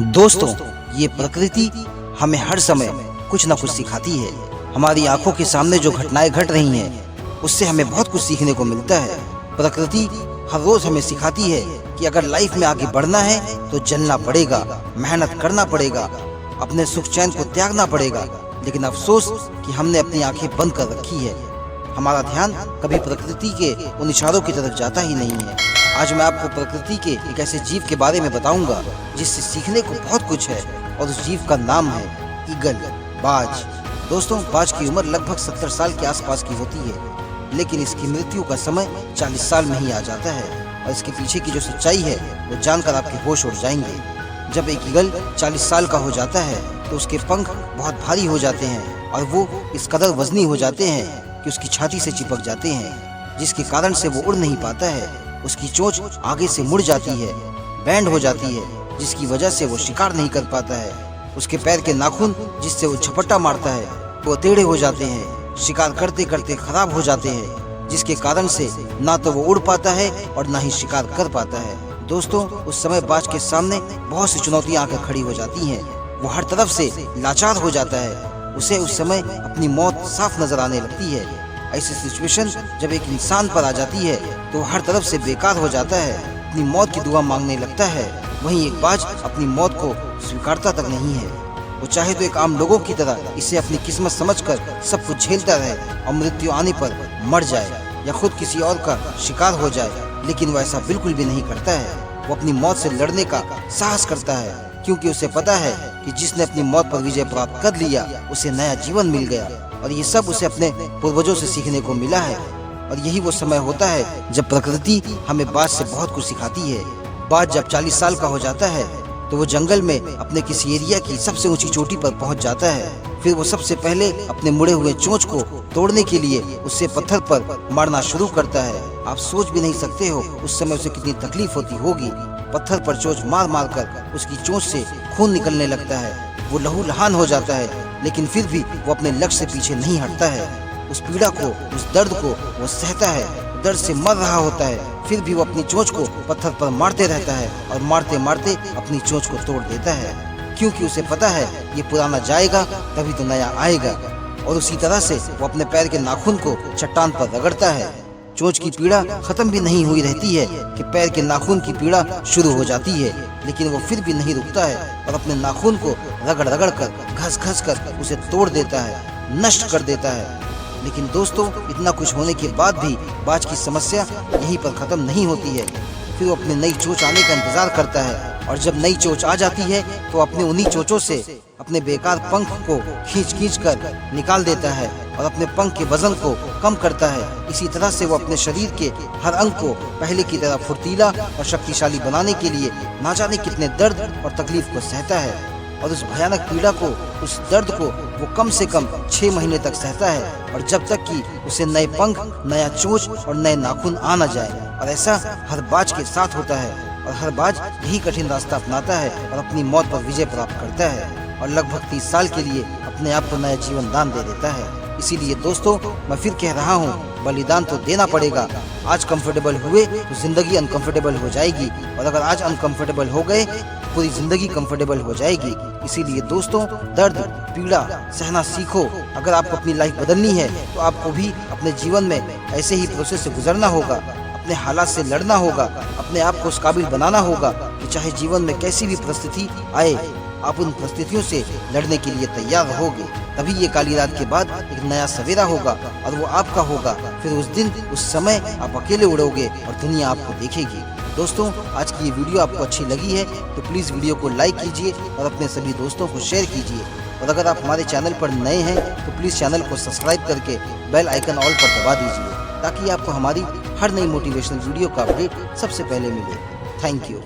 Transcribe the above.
दोस्तों, ये प्रकृति हमें हर समय कुछ न कुछ सिखाती है। हमारी आंखों के सामने जो घटनाएं घट रही हैं, उससे हमें बहुत कुछ सीखने को मिलता है। प्रकृति हर रोज हमें सिखाती है कि अगर लाइफ में आगे बढ़ना है तो जलना पड़ेगा, मेहनत करना पड़ेगा, अपने सुख चैन को त्यागना पड़ेगा। लेकिन अफसोस कि हमने अपनी आंखें बंद कर रखी है। हमारा ध्यान कभी प्रकृति के उन इशारों की तरफ जाता ही नहीं है। आज मैं आपको प्रकृति के एक ऐसे जीव के बारे में बताऊंगा जिससे सीखने को बहुत कुछ है, और उस जीव का नाम है ईगल, बाज। दोस्तों, बाज की उम्र लगभग 70 साल के आसपास की होती है, लेकिन इसकी मृत्यु का समय 40 साल में ही आ जाता है। और इसके पीछे की जो सच्चाई है वो जानकर आपके होश उड़ जाएंगे। जब एक ईगल 40 साल का हो जाता है तो उसके पंख बहुत भारी हो जाते हैं और वो इस कदर वजनी हो जाते हैं कि उसकी छाती से चिपक जाते हैं, जिसके कारण से वो उड़ नहीं पाता है। उसकी चोंच आगे से मुड़ जाती है, बैंड हो जाती है, जिसकी वजह से वो शिकार नहीं कर पाता है। उसके पैर के नाखून जिससे वो झपट्टा मारता है वो टेढ़े हो जाते हैं, शिकार करते करते खराब हो जाते हैं, जिसके कारण से ना तो वो उड़ पाता है और ना ही शिकार कर पाता है। दोस्तों, उस समय बाज के सामने बहुत सी चुनौतियां आकर खड़ी हो जाती हैं। वो हर तरफ से लाचार हो जाता है। उसे उस समय अपनी मौत साफ नजर आने लगती है। ऐसी सिचुएशन जब एक इंसान पर आ जाती है तो हर तरफ से बेकार हो जाता है, अपनी मौत की दुआ मांगने लगता है। वहीं एक बाज अपनी मौत को स्वीकारता तक नहीं है। वो चाहे तो एक आम लोगों की तरह इसे अपनी किस्मत समझकर सब कुछ झेलता रहे और मृत्यु आने पर मर जाए या खुद किसी और का शिकार हो जाए, लेकिन वो ऐसा बिल्कुल भी नहीं करता है। वो अपनी मौत से लड़ने का साहस करता है, क्योंकि उसे पता है कि जिसने अपनी मौत पर विजय प्राप्त कर लिया उसे नया जीवन मिल गया। और ये सब उसे अपने पूर्वजों से सीखने को मिला है। और यही वो समय होता है जब प्रकृति हमें बाज से बहुत कुछ सिखाती है। बाज जब 40 साल का हो जाता है तो वो जंगल में अपने किसी एरिया की सबसे ऊंची चोटी पर पहुंच जाता है। फिर वो सबसे पहले अपने मुड़े हुए चोंच को तोड़ने के लिए उससे पत्थर पर मारना शुरू करता है। आप सोच भी नहीं सकते हो उस समय उसे कितनी तकलीफ होती होगी। पत्थर पर चोंच मार मार कर उसकी चोंच से खून निकलने लगता है। वो लहूलुहान हो जाता है, लेकिन फिर भी वो अपने लक्ष्य से पीछे नहीं हटता है। उस पीड़ा को, उस दर्द को वो सहता है। दर्द से मर रहा होता है, फिर भी वो अपनी चोंच को पत्थर पर मारते रहता है और मारते मारते अपनी चोंच को तोड़ देता है, क्योंकि उसे पता है ये पुराना जाएगा तभी तो नया आएगा। और उसी तरह से वो अपने पैर के नाखून को चट्टान पर रगड़ता है। चोंच की पीड़ा खत्म भी नहीं हुई रहती है कि पैर के नाखून की पीड़ा शुरू हो जाती है, लेकिन वो फिर भी नहीं रुकता है और अपने नाखून को रगड़ रगड़ कर, घस घस कर उसे तोड़ देता है, नष्ट कर देता है। लेकिन दोस्तों, इतना कुछ होने के बाद भी बाज की समस्या यहीं पर खत्म नहीं होती है। फिर वो अपने नई चोंच आने का इंतजार करता है, और जब नई चोंच आ जाती है तो अपने उन्हीं चोंचों से अपने बेकार पंख को खींच खींच कर निकाल देता है और अपने पंख के वजन को कम करता है। इसी तरह से वो अपने शरीर के हर अंग को पहले की तरह फुर्तीला और शक्तिशाली बनाने के लिए ना जाने कितने दर्द और तकलीफ को सहता है। और उस भयानक पीड़ा को, उस दर्द को वो कम से कम 6 महीने तक सहता है, और जब तक कि उसे नए पंख, नया चोंच और नए नाखून आ न जाए। और ऐसा हर बाज के साथ होता है, और हर बाज यही कठिन रास्ता अपनाता है और अपनी मौत पर विजय प्राप्त करता है, और लगभग 30 साल के लिए अपने आप को नया जीवन दान दे देता है। इसीलिए दोस्तों, मैं फिर कह रहा हूँ, बलिदान तो देना पड़ेगा। आज कंफर्टेबल हुए तो जिंदगी अनकंफर्टेबल हो जाएगी, और अगर आज अनकंफर्टेबल हो गए पूरी जिंदगी कंफर्टेबल हो जाएगी। इसीलिए दोस्तों, दर्द, पीड़ा सहना सीखो। अगर आपको अपनी लाइफ बदलनी है तो आपको भी अपने जीवन में ऐसे ही प्रोसेस से गुजरना होगा, अपने हालात से लड़ना होगा, अपने आप को उस काबिल बनाना होगा कि चाहे जीवन में कैसी भी परिस्थिति आए, आप उन परिस्थितियों से लड़ने के लिए तैयार रहोगे। तभी ये काली रात के बाद एक नया सवेरा होगा, और वो आपका होगा। फिर उस दिन, उस समय आप अकेले उड़ोगे और दुनिया आपको देखेगी। दोस्तों, आज की ये वीडियो आपको अच्छी लगी है तो प्लीज़ वीडियो को लाइक कीजिए और अपने सभी दोस्तों को शेयर कीजिए। और अगर आप हमारे चैनल पर नए हैं तो प्लीज़ चैनल को सब्सक्राइब करके बेल आइकन ऑल पर दबा दीजिए, ताकि आपको हमारी हर नई मोटिवेशनल वीडियो का अपडेट सबसे पहले मिले। Thank you.